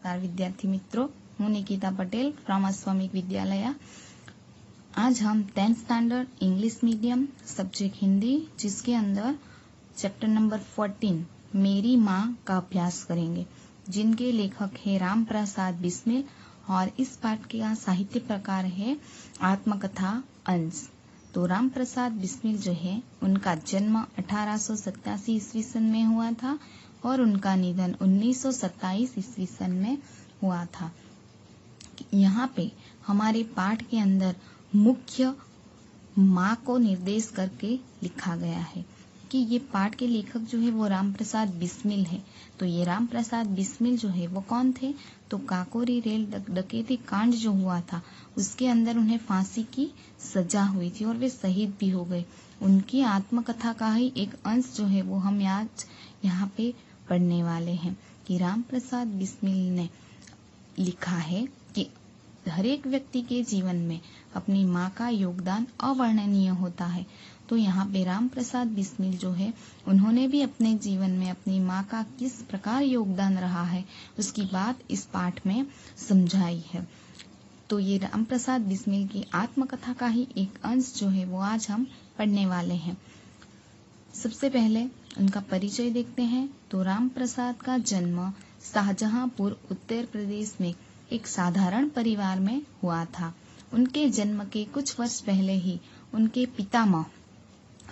नमस्कार विद्यार्थी मित्रों, हूँ निकिता पटेल फ्रॉम अश्वमेघ विद्यालय। आज हम 10th standard English medium subject Hindi, जिसके अंदर चैप्टर नंबर 14 मेरी माँ का अभ्यास करेंगे, जिनके लेखक है राम प्रसाद बिस्मिल और इस पाठ का साहित्य प्रकार है आत्मकथा अंश। तो राम प्रसाद बिस्मिल जो है, उनका जन्म 1887 ईस्वी सन में हुआ था और उनका निधन 1927 ईस्वी सन में हुआ था। यहाँ पे हमारे पाठ के अंदर मुख्य माँ को निर्देश करके लिखा गया है कि ये पाठ के लेखक जो है वो राम प्रसाद बिस्मिल है। तो ये राम प्रसाद बिस्मिल जो है वो कौन थे? तो काकोरी रेल डकैती कांड जो हुआ था उसके अंदर उन्हें फांसी की सजा हुई थी और वे शहीद भी हो गए। उनकी आत्मकथा का ही एक अंश जो है वो हम आज यहाँ पे पढ़ने वाले हैं कि राम प्रसाद बिस्मिल ने लिखा है कि हर एक व्यक्ति के जीवन में अपनी माँ का योगदान अवर्णनीय होता है। तो यहाँ पे राम प्रसाद बिस्मिल जो है, उन्होंने भी अपने जीवन में अपनी माँ का किस प्रकार योगदान रहा है उसकी बात इस पाठ में समझाई है। तो ये राम प्रसाद बिस्मिल की आत्मकथा का ही एक अंश जो है वो आज हम पढ़ने वाले हैं। सबसे पहले उनका परिचय देखते हैं। तो राम प्रसाद का जन्म शाहजहांपुर उत्तर प्रदेश में एक साधारण परिवार में हुआ था। उनके जन्म के कुछ वर्ष पहले ही उनके पितामह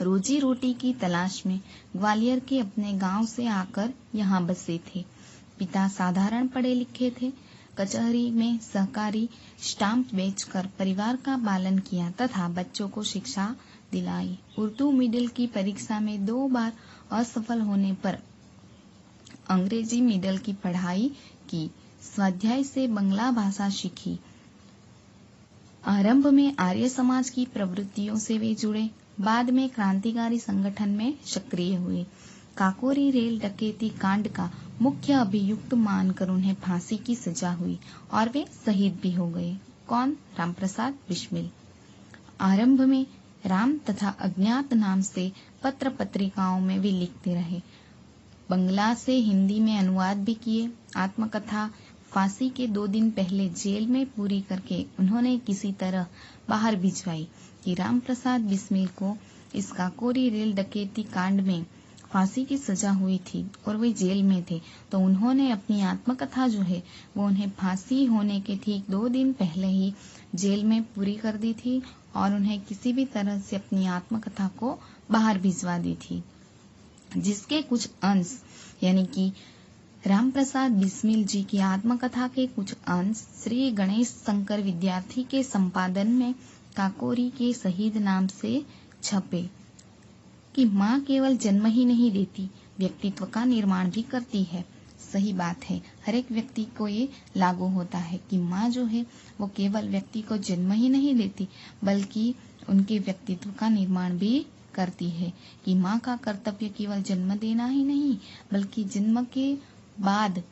रोजी रोटी की तलाश में ग्वालियर के अपने गांव से आकर यहाँ बसे थे। पिता साधारण पढ़े लिखे थे। कचहरी में सहकारी स्टाम्प बेचकर परिवार का पालन किया तथा बच्चों को शिक्षा दिलाई। उर्दू मिडिल की परीक्षा में 2 बार असफल होने पर अंग्रेजी मिडिल की पढ़ाई की। स्वाध्याय से बंगला भाषा सीखी। आरंभ में आर्य समाज की प्रवृत्तियों से वे जुड़े, बाद में क्रांतिकारी संगठन में सक्रिय हुए। काकोरी रेल डकैती कांड का मुख्य अभियुक्त मानकर उन्हें फांसी की सजा हुई और वे शहीद भी हो गए। कौन? राम प्रसाद बिस्मिल। आरंभ में राम तथा अज्ञात नाम से पत्र पत्रिकाओं में वे लिखते रहे। बंगला से हिंदी में अनुवाद भी किए। आत्मकथा फांसी के 2 दिन पहले जेल में पूरी करके उन्होंने किसी तरह बाहर भिजवाई कि राम प्रसाद बिस्मिल को इस काकोरी रेल डकैती कांड में फांसी की सजा हुई थी और वे जेल में थे। तो उन्होंने अपनी आत्मकथा जो है वो उन्हें फांसी होने के ठीक 2 दिन पहले ही जेल में पूरी कर दी थी और उन्हें किसी भी तरह से अपनी आत्मकथा को बाहर भिजवा दी थी, जिसके कुछ अंश यानी कि राम प्रसाद बिस्मिल जी की आत्मकथा के कुछ अंश श्री गणेश शंकर विद्यार्थी के संपादन में काकोरी के शहीद नाम से छपे कि माँ केवल जन्म ही नहीं देती, व्यक्तित्व का निर्माण भी करती है। सही बात है, हर एक व्यक्ति को ये लागू होता है कि माँ जो है वो केवल व्यक्ति को जन्म ही नहीं देती बल्कि उनके व्यक्तित्व का निर्माण भी करती है। कि माँ का कर्तव्य केवल जन्म देना ही नहीं बल्कि जन्म के बाद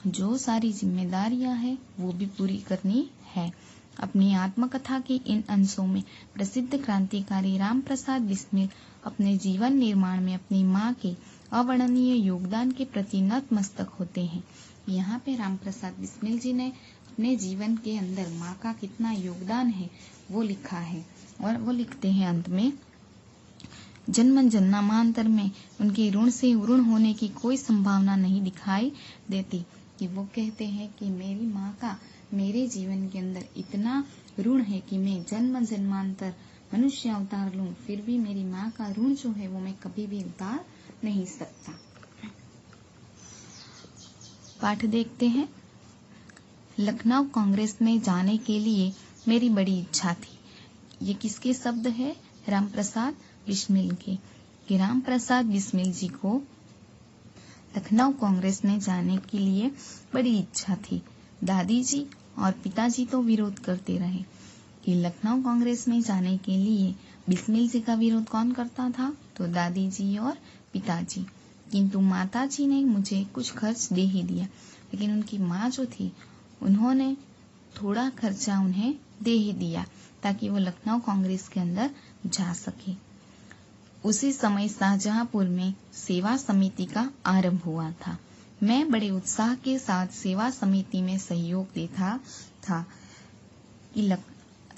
जो सारी जिम्मेदारियां हैं वो भी पूरी करनी है। अपनी आत्मकथा के इन अंशों में प्रसिद्ध क्रांतिकारी राम प्रसाद बिस्मिल अपने जीवन निर्माण में अपनी माँ के अवर्णनीय योगदान के प्रति नतमस्तक होते हैं। यहाँ पे राम प्रसाद बिस्मिल जी ने अपने जीवन के अंदर माँ का कितना योगदान है वो लिखा है और वो लिखते हैं अंत में, जन्म जन्मांतर में उनके ऋण से ऋण होने की कोई संभावना नहीं दिखाई देती। कि वो कहते हैं कि मेरी माँ का मेरे जीवन के अंदर इतना ऋण है कि मैं जन्म जन्मांतर मनुष्य अवतार लूं फिर भी मेरी माँ का ऋण जो है वो मैं कभी भी उतार नहीं सकता। पाठ देखते हैं। लखनऊ कांग्रेस में जाने के लिए मेरी बड़ी इच्छा थी। ये किसके शब्द है? राम प्रसाद बिस्मिल के। कि राम प्रसाद बिस्मिल जी को लखनऊ कांग्रेस में जाने के लिए बड़ी इच्छा थी। दादी जी और पिताजी तो विरोध करते रहे। कि लखनऊ कांग्रेस में जाने के लिए बिस्मिल जी का विरोध कौन करता था? तो दादी जी और पिताजी। किंतु माता जी ने मुझे कुछ खर्च दे ही दिया, लेकिन उनकी माँ जो थी उन्होंने थोड़ा खर्चा उन्हें दे ही दिया ताकि वो लखनऊ कांग्रेस के अंदर जा सके। उसी समय शाहजहांपुर में सेवा समिति का आरंभ हुआ था। मैं बड़े उत्साह के साथ सेवा समिति में सहयोग देता था कि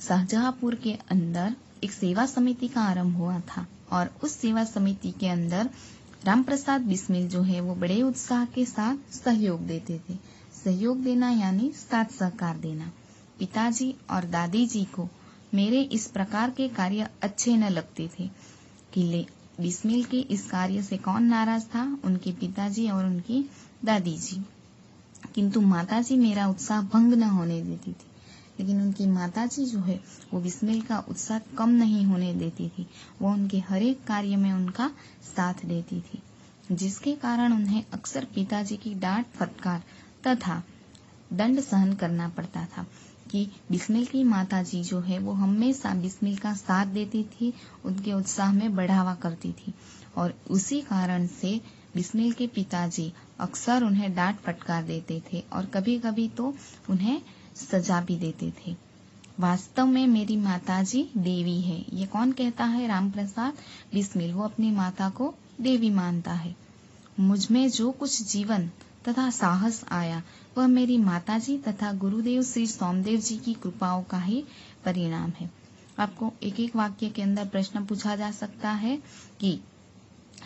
शाहजहांपुर के अंदर एक सेवा समिति का आरंभ हुआ था और उस सेवा समिति के अंदर रामप्रसाद बिस्मिल जो है वो बड़े उत्साह के साथ सहयोग देते थे। सहयोग देना यानी साथ सहकार देना। पिताजी और दादी जी को मेरे इस प्रकार के कार्य अच्छे न लगते थे कि बिस्मिल के इस कार्य से कौन नाराज था, उनके पिताजी और उनकी दादी जी। किंतु माताजी मेरा उत्साह भंग न होने देती थी, लेकिन उनकी माताजी जो है वो बिस्मिल का उत्साह कम नहीं होने देती थी। वो उनके हर एक कार्य में उनका साथ देती थी, जिसके कारण उन्हें अक्सर पिताजी की डांट फटकार तथा दंड सहन करना पड़ता था कि बिस्मिल की माताजी जो है वो हमेशा बिस्मिल का साथ देती थी, उनके उत्साह में बढ़ावा करती थी और उसी कारण से बिस्मिल के पिताजी अक्सर उन्हें डांट फटकार देते थे और कभी कभी तो उन्हें सजा भी देते थे। वास्तव में मेरी माताजी देवी है, ये कौन कहता है? रामप्रसाद बिस्मिल। वो अपनी माता को देवी मानता है। मुझ में जो कुछ जीवन तथा साहस आया वह मेरी माताजी तथा गुरुदेव श्री सोमदेव जी की कृपाओं का ही परिणाम है। आपको एक एक वाक्य के अंदर प्रश्न पूछा जा सकता है कि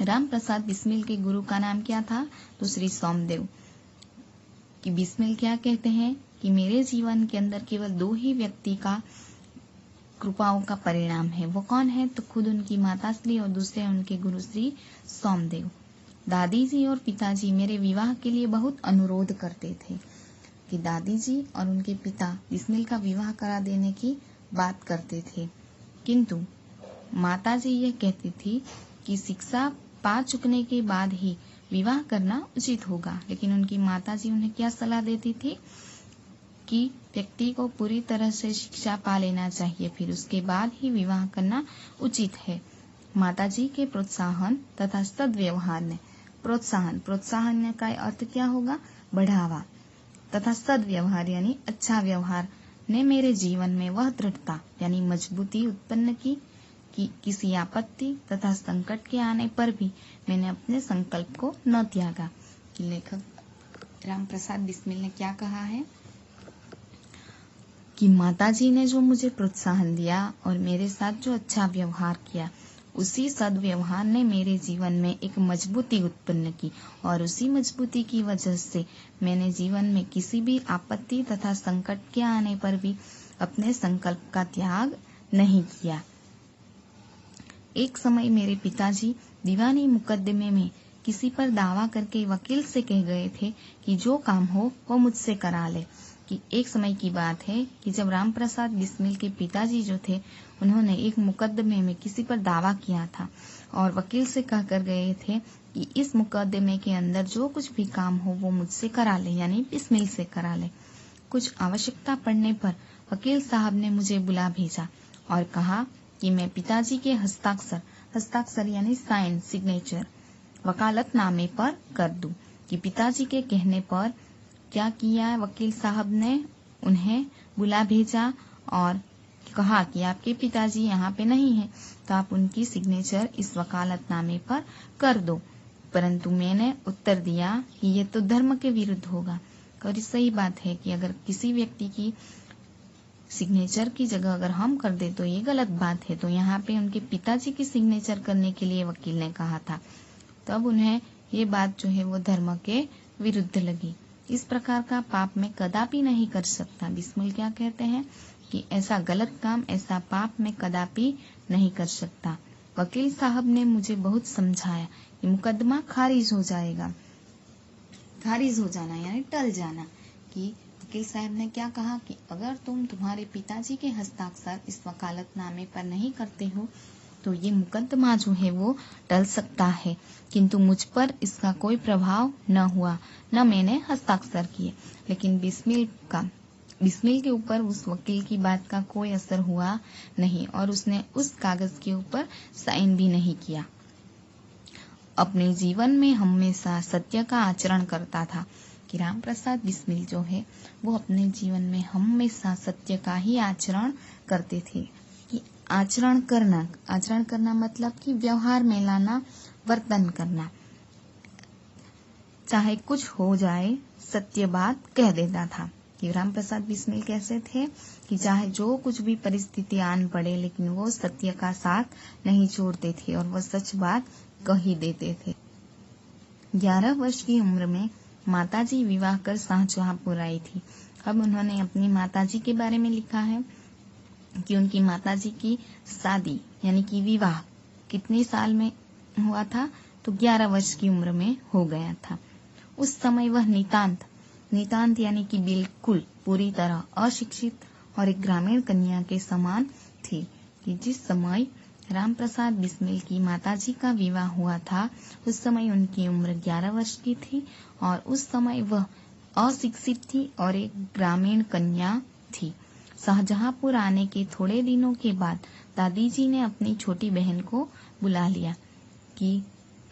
रामप्रसाद बिस्मिल के गुरु का नाम क्या था? तो श्री सोमदेव। कि बिस्मिल क्या कहते हैं कि मेरे जीवन के अंदर केवल दो ही व्यक्ति का कृपाओं का परिणाम है। वो कौन है? तो खुद उनकी माता श्री और दूसरे उनके गुरु श्री सोमदेव। दादी जी और पिताजी मेरे विवाह के लिए बहुत अनुरोध करते थे कि दादी जी और उनके पिता बिस्मिल का विवाह करा देने की बात करते थे, किंतु माताजी ये कहती थी कि शिक्षा पा चुकने के बाद ही विवाह करना उचित होगा। लेकिन उनकी माताजी उन्हें क्या सलाह देती थी कि व्यक्ति को पूरी तरह से शिक्षा पा लेना चाहिए, फिर उसके बाद ही विवाह करना उचित है। माताजी के प्रोत्साहन तथा सद्व्यवहार ने प्रोत्साहन का अर्थ क्या होगा? बढ़ावा। तथा सद्व्यवहार यानी अच्छा व्यवहार ने मेरे जीवन में वह दृढ़ता यानी मजबूती उत्पन्न की कि किसी आपत्ति तथा संकट के आने पर भी मैंने अपने संकल्प को न त्यागा। कि लेखक रामप्रसाद बिस्मिल ने क्या कहा है कि माताजी ने जो मुझे प्रोत्साहन दिया और मेरे साथ जो अच्छा व्यवहार किया, उसी सद्व्यवहार ने मेरे जीवन में एक मजबूती उत्पन्न की और उसी मजबूती की वजह से मैंने जीवन में किसी भी आपत्ति तथा संकट के आने पर भी अपने संकल्प का त्याग नहीं किया। एक समय मेरे पिताजी दीवानी मुकदमे में किसी पर दावा करके वकील से कह गए थे कि जो काम हो वो मुझसे करा ले। कि एक समय की बात है कि जब रामप्रसाद बिस्मिल के पिताजी जो थे उन्होंने एक मुकदमे में किसी पर दावा किया था और वकील से कहकर गए थे कि इस मुकदमे के अंदर जो कुछ भी काम हो वो मुझसे करा ले, यानी बिस्मिल से करा ले। कुछ आवश्यकता पड़ने पर वकील साहब ने मुझे बुला भेजा और कहा कि मैं पिताजी के हस्ताक्षर यानी साइन सिग्नेचर वकालतनामे पर कर दूं। कि पिताजी के कहने पर क्या किया, वकील साहब ने उन्हें बुला भेजा और कहा कि आपके पिताजी यहाँ पे नहीं है तो आप उनकी सिग्नेचर इस वकालतनामे पर कर दो। परंतु मैंने उत्तर दिया कि ये तो धर्म के विरुद्ध होगा। और ये सही बात है कि अगर किसी व्यक्ति की सिग्नेचर की जगह अगर हम कर दे तो ये गलत बात है। तो यहाँ पे उनके पिताजी की सिग्नेचर करने के लिए वकील ने कहा था, तब उन्हें ये बात जो है वो धर्म के विरुद्ध लगी। इस प्रकार का पाप मैं कदापि नहीं कर सकता। बिस्मिल क्या कहते हैं कि ऐसा गलत काम, ऐसा पाप मैं कदापि नहीं कर सकता। वकील साहब ने मुझे बहुत समझाया कि मुकदमा खारिज हो जाएगा, खारिज हो जाना यानी टल जाना। कि वकील साहब ने क्या कहा कि अगर तुम तुम्हारे पिताजी के हस्ताक्षर इस वकालतनामे पर नहीं करते हो तो ये मुकदमा जो है वो टल सकता है, किंतु मुझ पर इसका कोई प्रभाव न हुआ, न मैंने हस्ताक्षर किए। लेकिन बिस्मिल के ऊपर उस वकील की बात का कोई असर हुआ नहीं और उसने उस कागज के ऊपर साइन भी नहीं किया। अपने जीवन में हमेशा सत्य का आचरण करता था। कि रामप्रसाद बिस्मिल जो है वो अपने जीवन में हमेशा सत्य का ही आचरण करते थे। कि आचरण करना मतलब कि व्यवहार में लाना, वर्तन करना। चाहे कुछ हो जाए सत्य बात कह देता था। कि राम प्रसाद बिस्मिल कैसे थे कि चाहे जो कुछ भी परिस्थिति आन पड़े लेकिन वो सत्य का साथ नहीं छोड़ते थे और वो सच बात कह ही देते थे। 11 वर्ष की उम्र में माताजी विवाह कर शाहजहांपुर आई थी। अब उन्होंने अपनी माताजी के बारे में लिखा है कि उनकी माताजी की शादी यानी कि विवाह कितने साल में हुआ था, तो 11 वर्ष की उम्र में हो गया था। उस समय वह नितांत यानी कि बिल्कुल पूरी तरह अशिक्षित और एक ग्रामीण कन्या के समान थी। कि जिस समय राम प्रसाद बिस्मिल की माताजी का विवाह हुआ था उस समय उनकी उम्र 11 वर्ष की थी और उस समय वह अशिक्षित थी और एक ग्रामीण कन्या थी। शाहजहांपुर आने के थोड़े दिनों के बाद दादी जी ने अपनी छोटी बहन को बुला लिया कि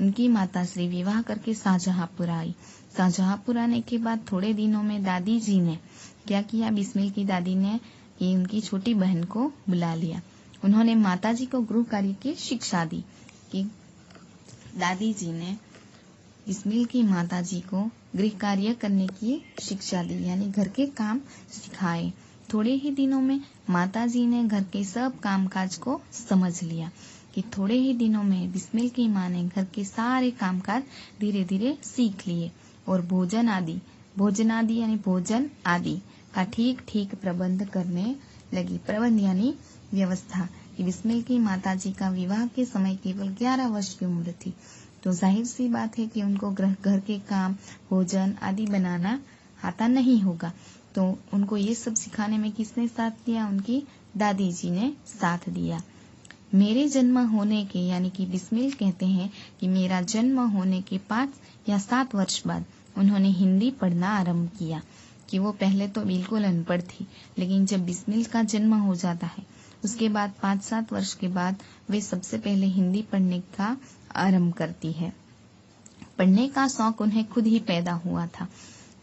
उनकी माताश्री विवाह करके शाहजहांपुर आई। शाहजहांपुर आने के बाद थोड़े दिनों में दादी जी ने क्या किया, बिस्मिल की दादी ने कि उनकी छोटी बहन को बुला लिया। उन्होंने माताजी को गृह कार्य की शिक्षा दी। कि दादी जी ने बिस्मिल की माताजी को गृह कार्य करने की शिक्षा दी यानी घर के काम सिखाए। थोड़े ही दिनों में माताजी ने घर के सब कामकाज को समझ लिया। कि थोड़े ही दिनों में बिस्मिल की माँ ने घर के सारे कामकाज धीरे धीरे सीख लिए और भोजन आदि यानी भोजन आदि का ठीक प्रबंध करने लगी। प्रबंध यानी व्यवस्था। कि बिस्मिल की माताजी का विवाह के समय केवल 11 वर्ष की उम्र थी, तो जाहिर सी बात है कि उनको घर के काम भोजन आदि बनाना आता नहीं होगा। तो उनको ये सब सिखाने में किसने साथ दिया, उनकी दादी जी ने साथ दिया। मेरे जन्म होने के यानी कि बिस्मिल कहते हैं कि मेरा जन्म होने के 5 या 7 वर्ष बाद उन्होंने हिंदी पढ़ना आरंभ किया। कि वो पहले तो बिल्कुल अनपढ़ थी, लेकिन जब बिस्मिल का जन्म हो जाता है उसके बाद 5-7 वर्ष के बाद वे सबसे पहले हिंदी पढ़ने का आरंभ करती है। पढ़ने का शौक उन्हें खुद ही पैदा हुआ था।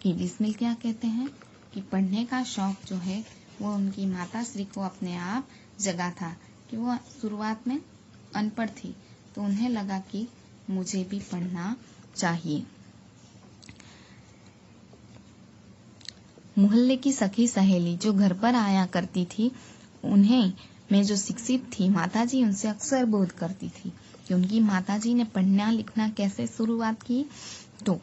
कि बिस्मिल क्या कहते हैं कि पढ़ने का शौक जो है वो उनकी माताश्री को अपने आप जगा था। कि वो शुरुआत में अनपढ़ थी तो उन्हें लगा कि मुझे भी पढ़ना चाहिए। मोहल्ले की सखी सहेली जो घर पर आया करती थी उन्हें में जो शिक्षित थी माताजी उनसे अक्सर बोध करती थी। कि उनकी माताजी ने पढ़ना लिखना कैसे शुरुआत की, तो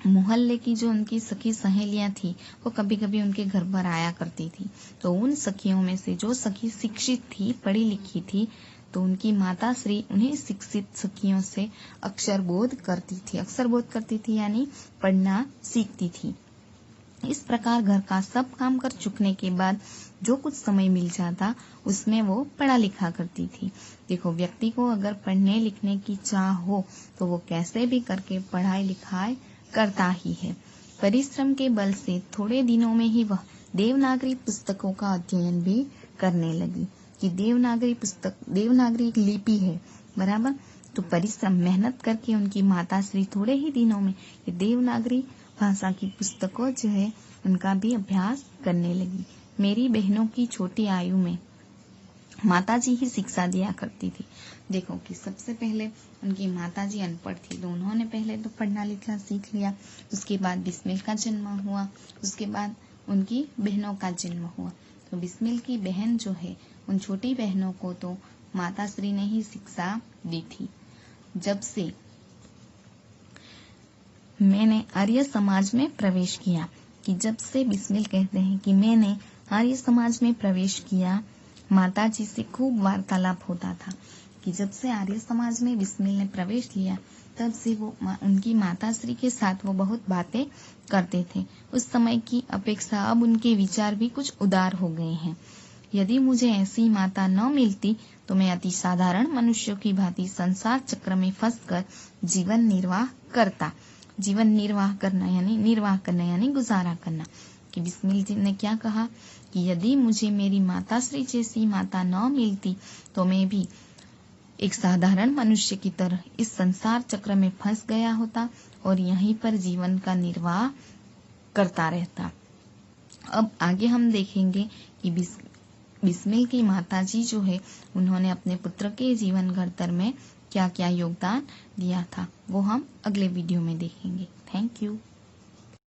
मोहल्ले की जो उनकी सखी सहेलियां थी वो कभी कभी उनके घर पर आया करती थी। तो उन सखियों में से जो सखी शिक्षित थी पढ़ी लिखी थी तो उनकी माताश्री उन्हें शिक्षित सखियों से अक्षर बोध करती थी यानी पढ़ना सीखती थी। इस प्रकार घर का सब काम कर चुकने के बाद जो कुछ समय मिल जाता उसमें वो पढ़ा लिखा करती थी। देखो, व्यक्ति को अगर पढ़ने लिखने की चाह हो तो वो कैसे भी करके पढ़ाई लिखाई करता ही है। परिश्रम के बल से थोड़े दिनों में ही वह देवनागरी पुस्तकों का अध्ययन भी करने लगी। कि देवनागरी एक लिपि है, बराबर। तो परिश्रम मेहनत करके उनकी माताश्री थोड़े ही दिनों में ये देवनागरी भाषा की पुस्तकों जो है उनका भी अभ्यास करने लगी। मेरी बहनों की छोटी आयु में माताजी ही शिक्षा दिया करती थी। देखो कि सबसे पहले उनकी माताजी अनपढ़ थी तो उन्होंने पहले तो पढ़ना लिखना सीख लिया। उसके बाद बिस्मिल का जन्म हुआ, उसके बाद उनकी बहनों का जन्म हुआ। तो बिस्मिल की बहन जो है उन छोटी बहनों को तो माताश्री ने ही शिक्षा दी थी। जब से मैंने आर्य समाज में प्रवेश किया, कि जब से बिस्मिल कहते हैं कि मैंने आर्य समाज में प्रवेश किया, माताजी से खूब वार्तालाप होता था। कि जब से आर्य समाज में बिस्मिल ने प्रवेश लिया तब से वो उनकी माताश्री के साथ वो बहुत बातें करते थे। उस समय की अपेक्षा अब उनके विचार भी कुछ उदार हो गए हैं। यदि मुझे ऐसी माता न मिलती तो मैं अति साधारण मनुष्यों की भांति संसार चक्र में फंसकर जीवन निर्वाह करना यानी गुजारा करना। कि बिस्मिल जी ने क्या कहा कि यदि मुझे मेरी माताश्री जैसी माता न मिलती तो मैं भी एक साधारण मनुष्य की तरह इस संसार चक्र में फंस गया होता और यहीं पर जीवन का निर्वाह करता रहता। अब आगे हम देखेंगे कि बिस्मिल की माताजी जो है उन्होंने अपने पुत्र के जीवन घड़तर में क्या क्या योगदान दिया था, वो हम अगले वीडियो में देखेंगे। Thank you.